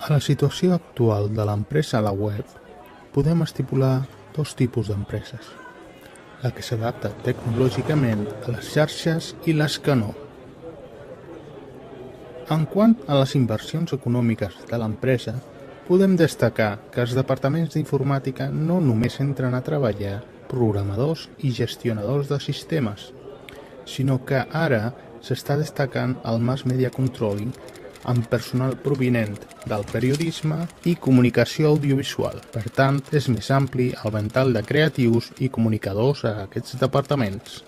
A la situació actual de l'empresa a la web, podem estipular dos tipus d'empreses: la que s'adapta tecnològicament a les xarxes i les que no. En quant a les inversions econòmiques de l'empresa, podem destacar que els departaments d'informàtica no només entren a treballar programadors i gestionadors de sistemes, sinó que ara s'està destacant el mass media controlling amb personal provinent del periodisme i comunicació audiovisual. Per tant, és més ampli el ventall de creatius i comunicadors a aquests departaments.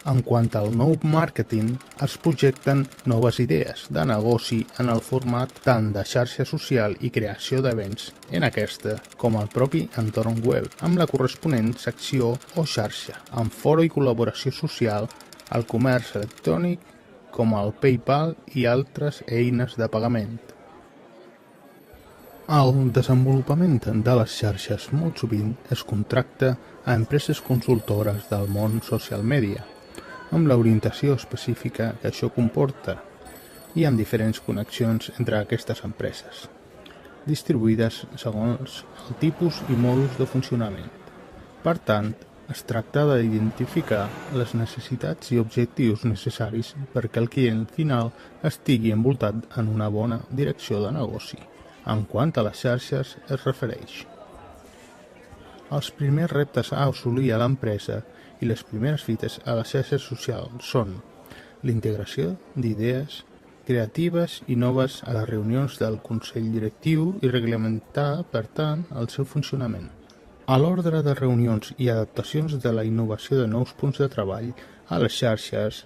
En quant al nou màrqueting, es projecten noves idees de negoci en el format tant de xarxa social i creació d'events en aquesta com al propi entorn web, amb la corresponent secció o xarxa, amb foro i col·laboració social, el comerç electrònic, com el PayPal i altres eines de pagament. El desenvolupament de les xarxes molt sovint es contracta a empreses consultores del món social media, amb l'orientació específica que això comporta i amb diferents connexions entre aquestes empreses, distribuïdes segons el tipus i modus de funcionament. Per tant, es tracta d'identificar les necessitats i objectius necessaris perquè el client final estigui envoltat en una bona direcció de negoci, en quant a les xarxes es refereix. Els primers reptes a assolir a l'empresa i les primeres fites a les xarxes socials són l'integració d'idees creatives i noves a les reunions del Consell Directiu i reglamentar, per tant, el seu funcionament. A l'ordre de reunions i adaptacions de la innovació de nous punts de treball a les xarxes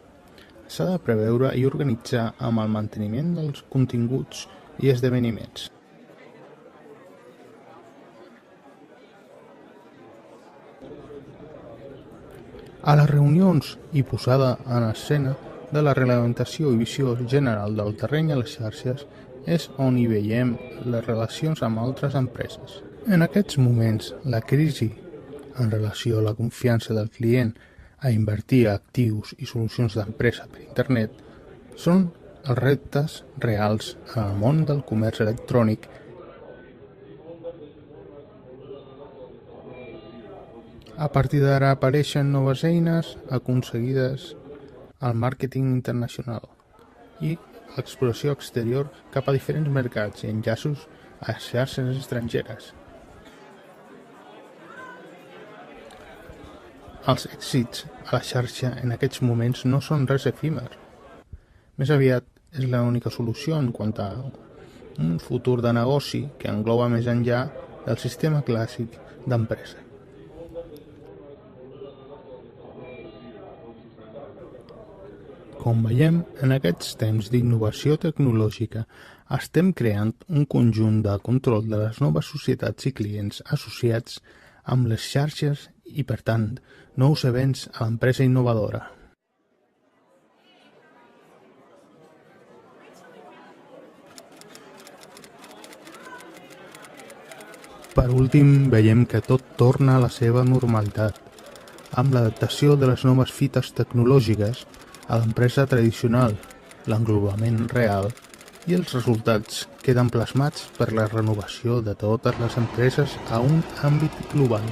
s'ha de preveure i organitzar amb el manteniment dels continguts i esdeveniments. A les reunions i posada en escena de la reglamentació i visió general del terreny a les xarxes és on hi veiem les relacions amb altres empreses. En aquests moments, la crisi en relació a la confiança del client a invertir a actius i solucions d'empresa per internet són els reptes reals en el món del comerç electrònic. A partir d'ara apareixen noves eines aconseguides al màrqueting internacional i l'exploració exterior cap a diferents mercats i enllaços a xarxes estrangeres. Els èxits a la xarxa en aquests moments no són res efímer. Més aviat és l'única solució en quant a un futur de negoci que engloba més enllà del sistema clàssic d'empresa. Com veiem, en aquests temps d'innovació tecnològica estem creant un conjunt de control de les noves societats i clients associats amb les xarxes i, per tant, nous events a l'empresa innovadora. Per últim, veiem que tot torna a la seva normalitat, amb l'adaptació de les noves fites tecnològiques a l'empresa tradicional, l'englobament real i els resultats queden plasmats per la renovació de totes les empreses a un àmbit global.